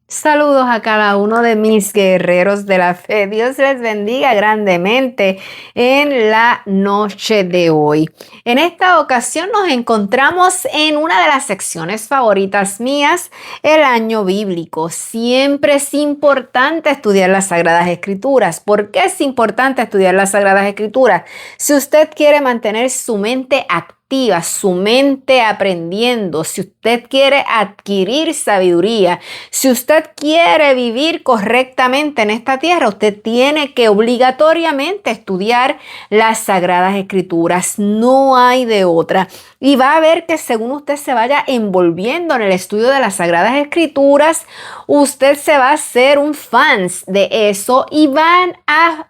Saludos a cada uno de mis guerreros de la fe. Dios les bendiga grandemente en la noche de hoy. En esta ocasión nos encontramos en una de las secciones favoritas mías, el año bíblico. Siempre es importante estudiar las Sagradas Escrituras. ¿Por qué es importante estudiar las Sagradas Escrituras? Si usted quiere mantener su mente activa, su mente aprendiendo, si usted quiere adquirir sabiduría, si usted quiere vivir correctamente en esta tierra, usted tiene que obligatoriamente estudiar las Sagradas Escrituras. No hay de otra. Y va a ver que según usted se vaya envolviendo en el estudio de las Sagradas Escrituras, usted se va a hacer un fan de eso y van a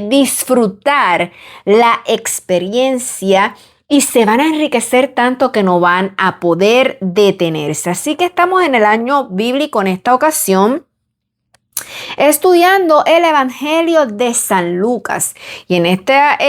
disfrutar la experiencia y se van a enriquecer tanto que no van a poder detenerse. Así que estamos en el año bíblico en esta ocasión, estudiando el Evangelio de San Lucas. Y en esta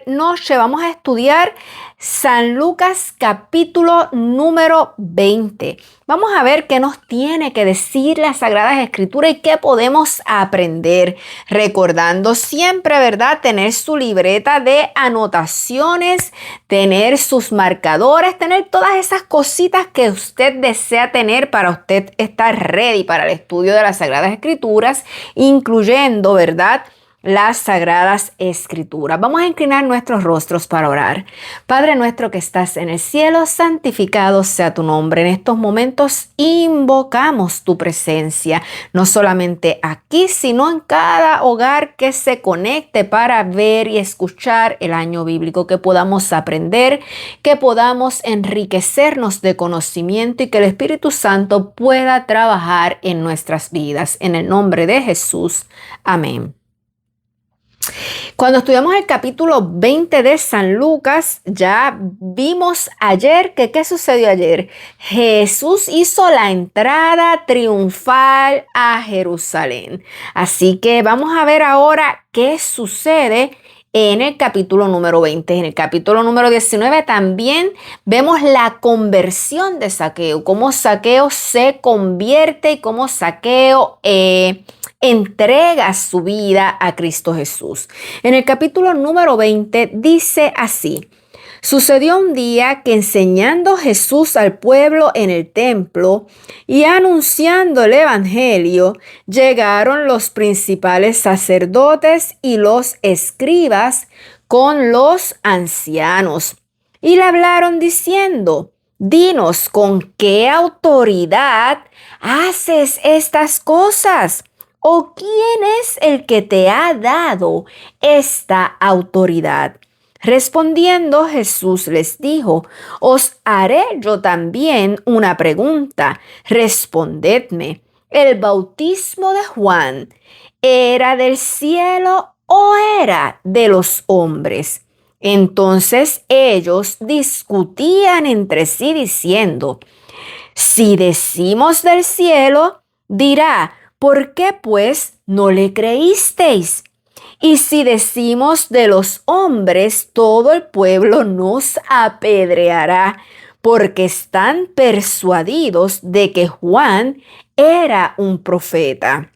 noche vamos a estudiar San Lucas capítulo número 20. Vamos a ver qué nos tiene que decir las Sagradas Escrituras y qué podemos aprender. Recordando siempre, ¿verdad? Tener su libreta de anotaciones, tener sus marcadores, tener todas esas cositas que usted desea tener para usted estar ready para el estudio de las Sagradas Escrituras, incluyendo, ¿verdad?, las Sagradas Escrituras. Vamos a inclinar nuestros rostros para orar. Padre nuestro que estás en el cielo, santificado sea tu nombre. En estos momentos invocamos tu presencia, no solamente aquí, sino en cada hogar que se conecte para ver y escuchar el año bíblico, que podamos aprender, que podamos enriquecernos de conocimiento y que el Espíritu Santo pueda trabajar en nuestras vidas. En el nombre de Jesús. Amén. Cuando estudiamos el capítulo 20 de San Lucas, ya vimos ayer que ¿qué sucedió ayer? Jesús hizo la entrada triunfal a Jerusalén. Así que vamos a ver ahora qué sucede en el capítulo número 20. En el capítulo número 19 también vemos la conversión de Zaqueo, cómo Zaqueo se convierte y cómo Zaqueo entrega su vida a Cristo Jesús. En el capítulo número 20 dice así: sucedió un día que enseñando Jesús al pueblo en el templo y anunciando el evangelio, llegaron los principales sacerdotes y los escribas con los ancianos y le hablaron diciendo: dinos, ¿con qué autoridad haces estas cosas? ¿O quién es el que te ha dado esta autoridad? Respondiendo Jesús les dijo: os haré yo también una pregunta. Respondedme, ¿el bautismo de Juan era del cielo o era de los hombres? Entonces ellos discutían entre sí diciendo: si decimos del cielo, dirá: ¿por qué pues no le creísteis? Y si decimos de los hombres, todo el pueblo nos apedreará, porque están persuadidos de que Juan era un profeta.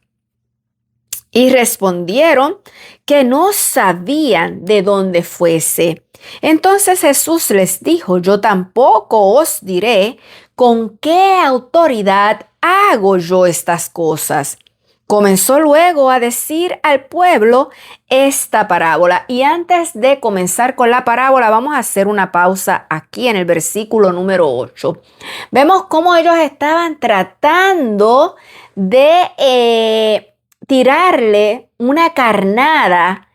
Y respondieron que no sabían de dónde fuese. Entonces Jesús les dijo: yo tampoco os diré con qué autoridad hago yo estas cosas. Comenzó luego a decir al pueblo esta parábola. Y antes de comenzar con la parábola, vamos a hacer una pausa aquí en el versículo número 8. Vemos cómo ellos estaban tratando de tirarle una carnada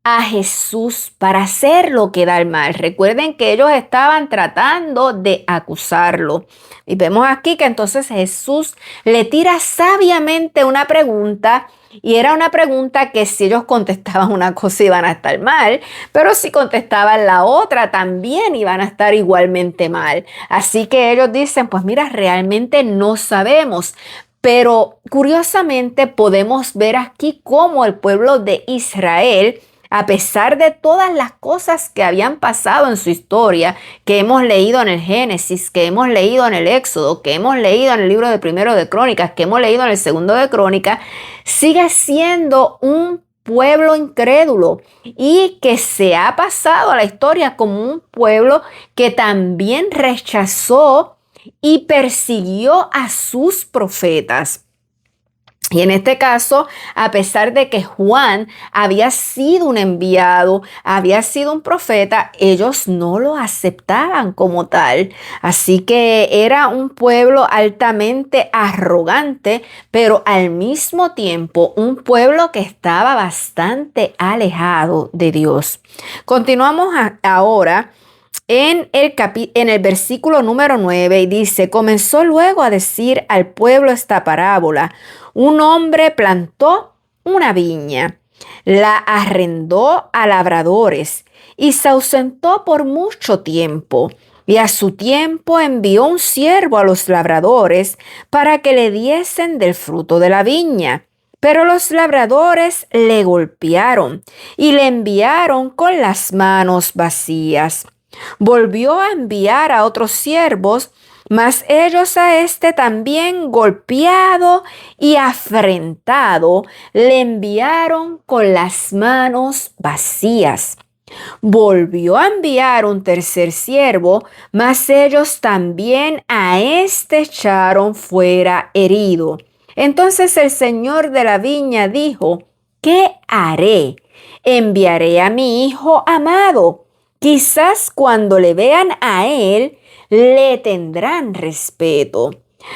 a Jesús para hacer lo que da el mal. Recuerden que ellos estaban tratando de acusarlo. Y vemos aquí que entonces Jesús le tira sabiamente una pregunta. Y era una pregunta que si ellos contestaban una cosa iban a estar mal, pero si contestaban la otra también iban a estar igualmente mal. Así que ellos dicen: pues mira, realmente no sabemos. Pero curiosamente podemos ver aquí cómo el pueblo de Israel A pesar de todas las cosas que habían pasado en su historia, que hemos leído en el Génesis, que hemos leído en el Éxodo, que hemos leído en el libro de Primero de Crónicas, que hemos leído en el Segundo de Crónicas, sigue siendo un pueblo incrédulo y que se ha pasado a la historia como un pueblo que también rechazó y persiguió a sus profetas. Y en este caso, a pesar de que Juan había sido un enviado, había sido un profeta, ellos no lo aceptaban como tal. Así que era un pueblo altamente arrogante, pero al mismo tiempo un pueblo que estaba bastante alejado de Dios. Continuamos ahora en el versículo número 9 y dice: comenzó luego a decir al pueblo esta parábola. Un hombre plantó una viña, la arrendó a labradores y se ausentó por mucho tiempo. Y a su tiempo envió un siervo a los labradores para que le diesen del fruto de la viña. Pero los labradores le golpearon y le enviaron con las manos vacías. Volvió a enviar a otros siervos, mas ellos a este también golpeado y afrentado le enviaron con las manos vacías. Volvió a enviar un tercer siervo, mas ellos también a este echaron fuera herido. Entonces el señor de la viña dijo: ¿qué haré? Enviaré a mi hijo amado. Quizás cuando le vean a él, le tendrán respeto.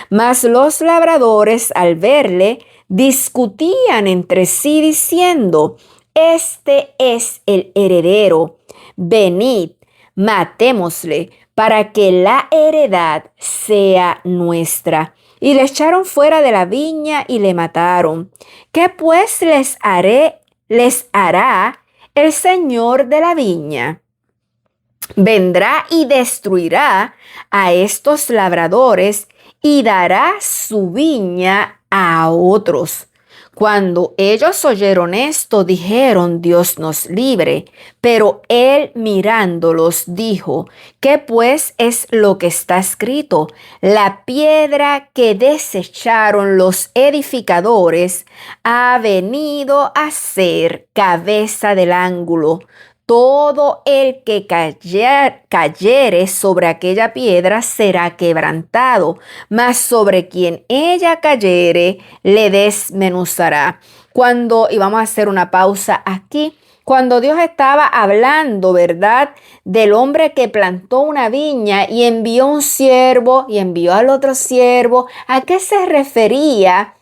Mas los labradores, al verle, discutían entre sí diciendo: este es el heredero. Venid, matémosle, para que la heredad sea nuestra. Y le echaron fuera de la viña y le mataron. ¿Qué pues les hará el señor de la viña? Vendrá y destruirá a estos labradores y dará su viña a otros. Cuando ellos oyeron esto, dijeron: Dios nos libre. Pero él mirándolos dijo: ¿qué pues es lo que está escrito? La piedra que desecharon los edificadores ha venido a ser cabeza del ángulo. Todo el que cayere sobre aquella piedra será quebrantado, mas sobre quien ella cayere le desmenuzará. Y vamos a hacer una pausa aquí. Cuando Dios estaba hablando, ¿verdad?, del hombre que plantó una viña y envió un siervo y envió al otro siervo, ¿a qué se refería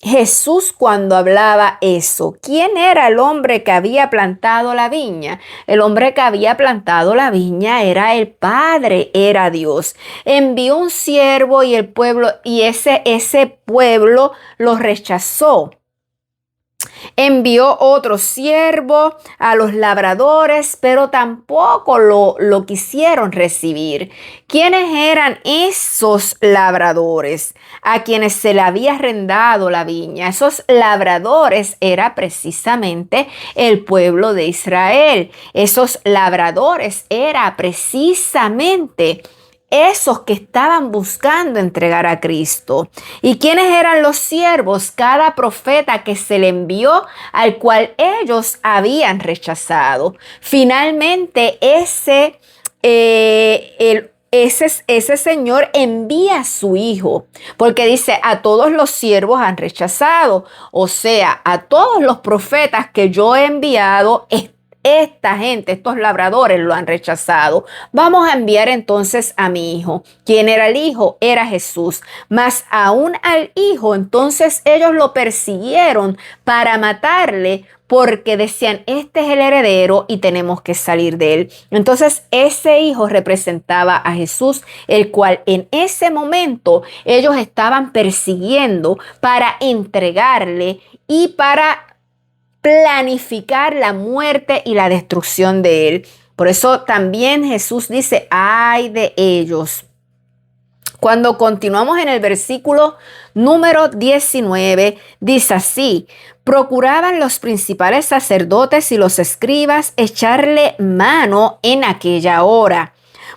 Jesús cuando hablaba eso? ¿Quién era el hombre que había plantado la viña? El hombre que había plantado la viña era el Padre, era Dios. Envió un siervo y el pueblo, y ese pueblo lo rechazó. Envió otro siervo a los labradores, pero tampoco lo quisieron recibir. ¿Quiénes eran esos labradores a quienes se le había arrendado la viña? Esos labradores era precisamente el pueblo de Israel. Esos labradores era precisamente esos que estaban buscando entregar a Cristo. ¿Y quiénes eran los siervos? Cada profeta que se le envió, al cual ellos habían rechazado. Finalmente, ese señor envía a su hijo, porque dice: a todos los siervos han rechazado. O sea, a todos los profetas que yo he enviado, esta gente, estos labradores lo han rechazado. Vamos a enviar entonces a mi hijo. ¿Quién era el hijo? Era Jesús. Mas aún al hijo, entonces ellos lo persiguieron para matarle, porque decían: este es el heredero y tenemos que salir de él. Entonces ese hijo representaba a Jesús, el cual en ese momento ellos estaban persiguiendo para entregarle y para planificar la muerte y la destrucción de él. Por eso también Jesús dice: ay de ellos Cuando continuamos en el versículo número 19, dice así: procuraban los principales sacerdotes y los escribas echarle mano en aquella hora,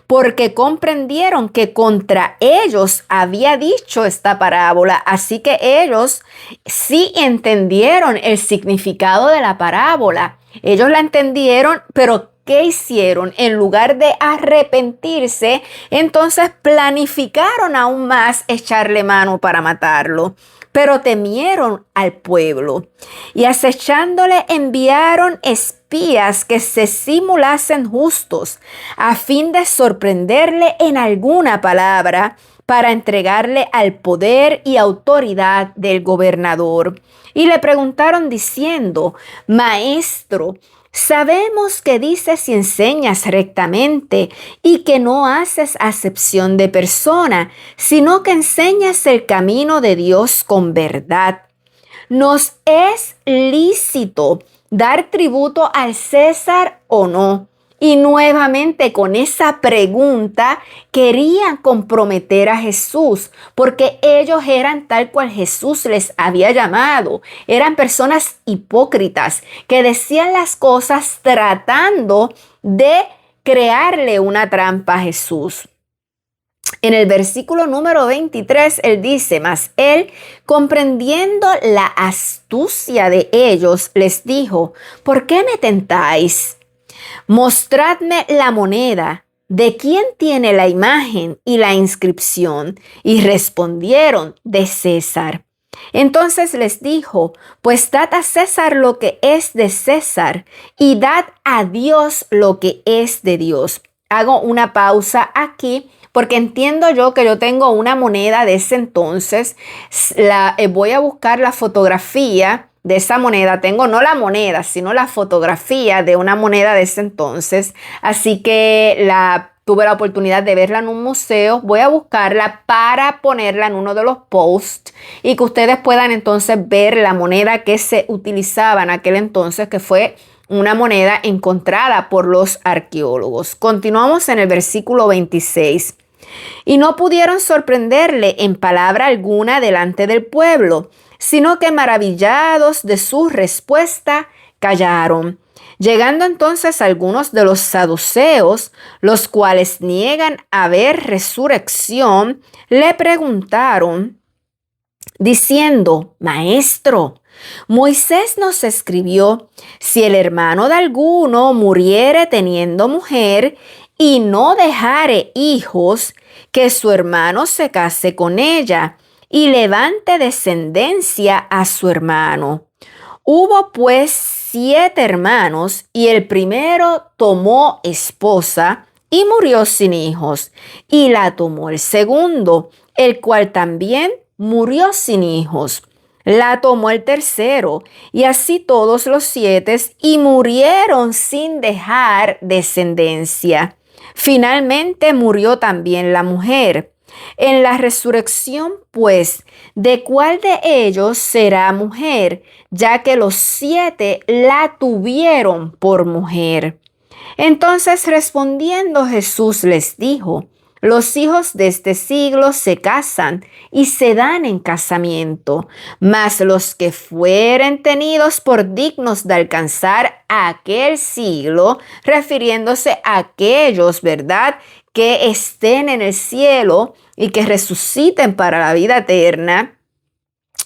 porque comprendieron que contra ellos había dicho esta parábola. Así que ellos sí entendieron el significado de la parábola. Ellos la entendieron, pero ¿qué hicieron? En lugar de arrepentirse, entonces planificaron aún más echarle mano para matarlo. Pero temieron al pueblo y acechándole enviaron espías que se simulasen justos a fin de sorprenderle en alguna palabra para entregarle al poder y autoridad del gobernador. Y le preguntaron diciendo: Maestro, sabemos que dices y enseñas rectamente y que no haces acepción de persona, sino que enseñas el camino de Dios con verdad. ¿Nos es lícito dar tributo al César o no? Y nuevamente con esa pregunta querían comprometer a Jesús, porque ellos eran tal cual Jesús les había llamado. Eran personas hipócritas que decían las cosas tratando de crearle una trampa a Jesús. En el versículo número 23, él dice: mas él, comprendiendo la astucia de ellos, les dijo: ¿por qué me tentáis? Mostradme la moneda. ¿De quién tiene la imagen y la inscripción? Y respondieron: de César. Entonces les dijo: pues dad a César lo que es de César y dad a Dios lo que es de Dios. Hago una pausa aquí porque entiendo yo que yo tengo una moneda de ese entonces. Voy a buscar la fotografía de esa moneda. Tengo no la moneda, sino la fotografía de una moneda de ese entonces. Así que tuve la oportunidad de verla en un museo. Voy a buscarla para ponerla en uno de los posts y que ustedes puedan entonces ver la moneda que se utilizaba en aquel entonces, que fue una moneda encontrada por los arqueólogos. Continuamos en el versículo 26. Y no pudieron sorprenderle en palabra alguna delante del pueblo, sino que maravillados de su respuesta, callaron. Llegando entonces algunos de los saduceos, los cuales niegan haber resurrección, le preguntaron, diciendo: Maestro, Moisés nos escribió: si el hermano de alguno muriere teniendo mujer y no dejare hijos, que su hermano se case con ella y levante descendencia a su hermano. Hubo pues 7 hermanos, y el primero tomó esposa y murió sin hijos, y la tomó el segundo, el cual también murió sin hijos. La tomó el tercero, y así todos los 7, y murieron sin dejar descendencia. Finalmente murió también la mujer. En la resurrección, pues, ¿de cuál de ellos será mujer? Ya que los 7 la tuvieron por mujer. Entonces respondiendo Jesús les dijo: los hijos de este siglo se casan y se dan en casamiento, mas los que fueren tenidos por dignos de alcanzar aquel siglo, refiriéndose a aquellos, ¿verdad?, que estén en el cielo y que resuciten para la vida eterna.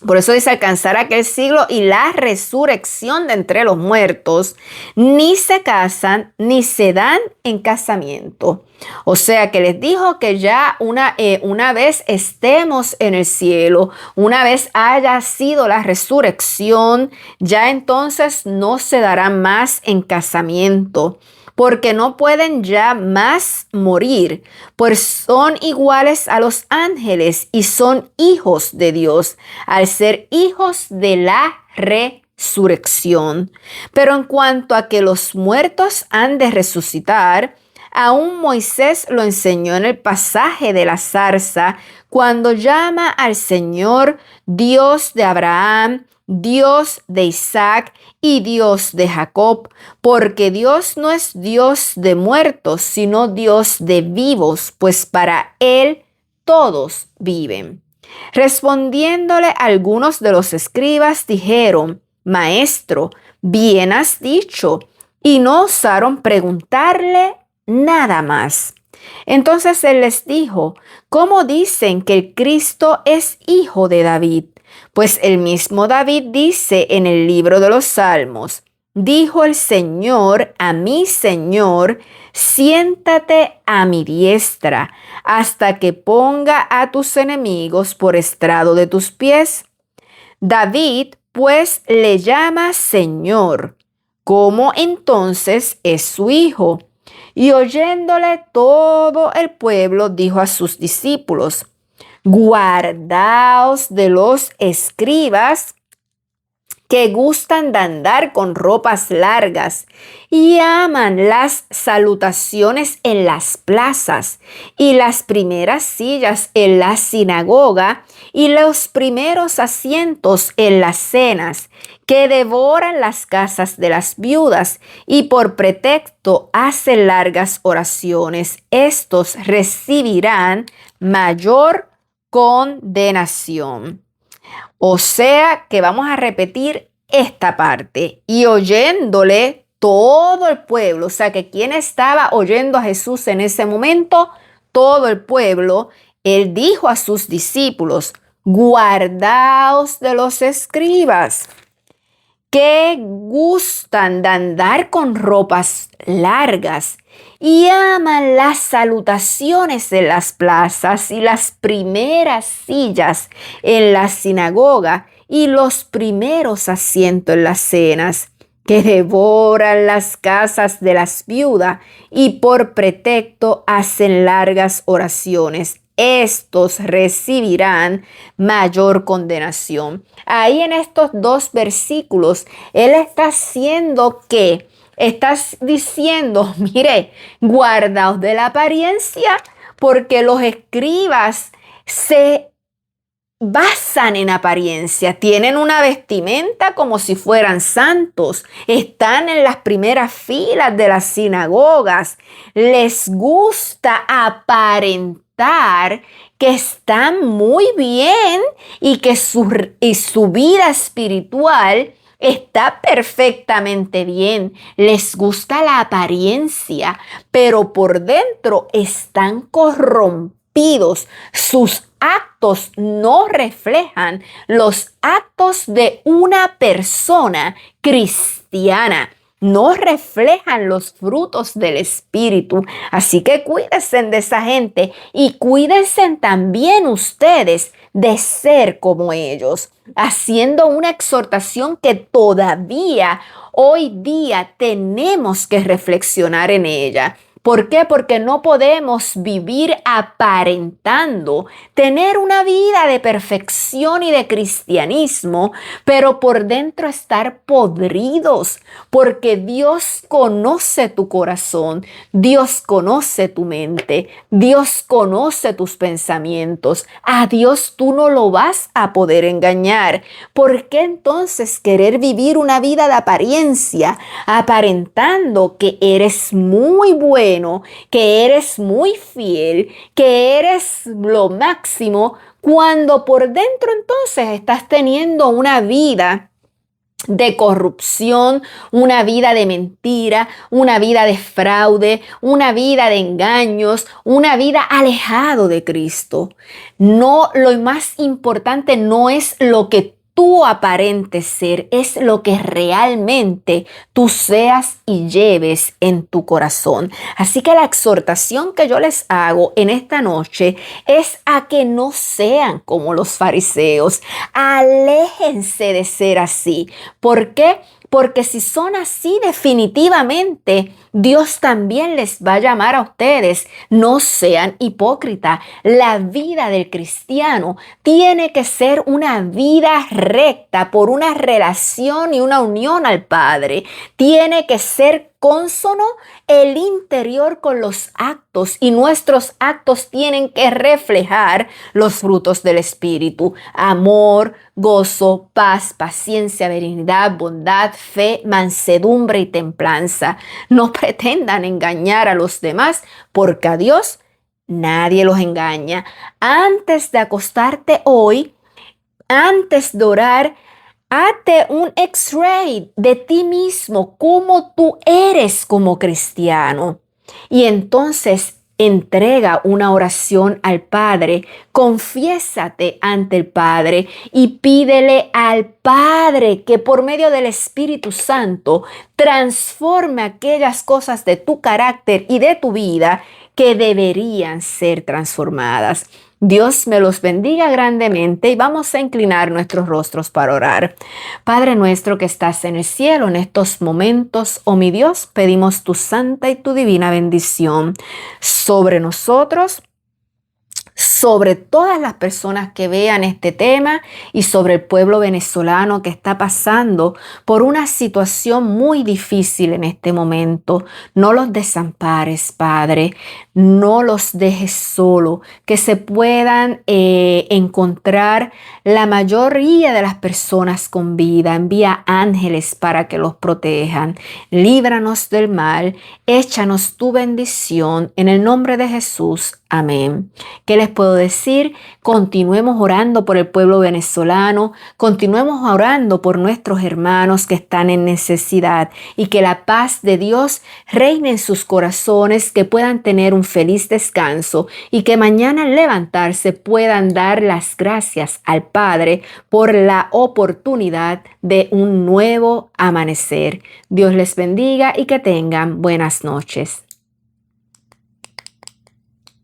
Por eso dice alcanzar aquel siglo y la resurrección de entre los muertos, ni se casan ni se dan en casamiento. O sea que les dijo que ya una vez estemos en el cielo, una vez haya sido la resurrección, ya entonces no se darán más en casamiento, porque no pueden ya más morir, pues son iguales a los ángeles y son hijos de Dios, al ser hijos de la resurrección. Pero en cuanto a que los muertos han de resucitar, aún Moisés lo enseñó en el pasaje de la zarza, cuando llama al Señor Dios de Abraham, Dios de Isaac y Dios de Jacob, porque Dios no es Dios de muertos, sino Dios de vivos, pues para Él todos viven. Respondiéndole algunos de los escribas dijeron: Maestro, bien has dicho, y no osaron preguntarle nada más. Entonces él les dijo: ¿Cómo dicen que el Cristo es hijo de David? Pues el mismo David dice en el libro de los Salmos: dijo el Señor a mi Señor, siéntate a mi diestra, hasta que ponga a tus enemigos por estrado de tus pies. David, pues, le llama Señor. ¿Cómo entonces es su hijo? Y oyéndole todo el pueblo, dijo a sus discípulos: guardaos de los escribas que gustan de andar con ropas largas y aman las salutaciones en las plazas y las primeras sillas en la sinagoga y los primeros asientos en las cenas, que devoran las casas de las viudas y por pretexto hacen largas oraciones. Estos recibirán mayor condenación. O sea que vamos a repetir esta parte. Y oyéndole todo el pueblo, o sea que quien estaba oyendo a Jesús en ese momento, todo el pueblo, él dijo a sus discípulos: guardaos de los escribas, que gustan de andar con ropas largas y aman las salutaciones en las plazas y las primeras sillas en la sinagoga y los primeros asientos en las cenas, que devoran las casas de las viudas y por pretexto hacen largas oraciones. Estos recibirán mayor condenación. Ahí en estos dos versículos, él está diciendo, mire, guardaos de la apariencia, porque los escribas se basan en apariencia, tienen una vestimenta como si fueran santos, están en las primeras filas de las sinagogas, les gusta aparentar que están muy bien y que su vida espiritual está perfectamente bien. Les gusta la apariencia, pero por dentro están corrompidos. Sus actos no reflejan los actos de una persona cristiana. No reflejan los frutos del Espíritu. Así que cuídense de esa gente y cuídense también ustedes de ser como ellos, haciendo una exhortación que todavía hoy día tenemos que reflexionar en ella. ¿Por qué? Porque no podemos vivir aparentando tener una vida de perfección y de cristianismo, pero por dentro estar podridos, porque Dios conoce tu corazón, Dios conoce tu mente, Dios conoce tus pensamientos. A Dios tú no lo vas a poder engañar. ¿Por qué entonces querer vivir una vida de apariencia, aparentando que eres muy bueno, que eres muy fiel, que eres lo máximo, cuando por dentro entonces estás teniendo una vida de corrupción, una vida de mentira, una vida de fraude, una vida de engaños, una vida alejado de Cristo? No, lo más importante no es lo que tú aparentes ser, es lo que realmente tú seas y lleves en tu corazón. Así que la exhortación que yo les hago en esta noche es a que no sean como los fariseos. Aléjense de ser así. ¿Por qué? Porque si son así, definitivamente Dios también les va a llamar a ustedes. No sean hipócritas. La vida del cristiano tiene que ser una vida recta por una relación y una unión al Padre. Tiene que ser cónsono el interior con los actos, y nuestros actos tienen que reflejar los frutos del Espíritu: amor, gozo, paz, paciencia, benignidad, bondad, fe, mansedumbre y templanza. No pretendan engañar a los demás, porque a Dios nadie los engaña. Antes de acostarte hoy, antes de orar, hazte un X-ray de ti mismo, cómo tú eres como cristiano. Y entonces entrega una oración al Padre, confiésate ante el Padre y pídele al Padre que por medio del Espíritu Santo transforme aquellas cosas de tu carácter y de tu vida que deberían ser transformadas. Dios me los bendiga grandemente y vamos a inclinar nuestros rostros para orar. Padre nuestro que estás en el cielo, en estos momentos, oh mi Dios, pedimos tu santa y tu divina bendición sobre nosotros, sobre todas las personas que vean este tema y sobre el pueblo venezolano que está pasando por una situación muy difícil en este momento. No los desampares, Padre, no los dejes solo, que se puedan encontrar la mayoría de las personas con vida. Envía ángeles para que los protejan. Líbranos del mal, échanos tu bendición en el nombre de Jesús. Amén. ¿Qué les puedo decir? Continuemos orando por el pueblo venezolano, continuemos orando por nuestros hermanos que están en necesidad y que la paz de Dios reine en sus corazones, que puedan tener un feliz descanso y que mañana al levantarse puedan dar las gracias al Padre por la oportunidad de un nuevo amanecer. Dios les bendiga y que tengan buenas noches.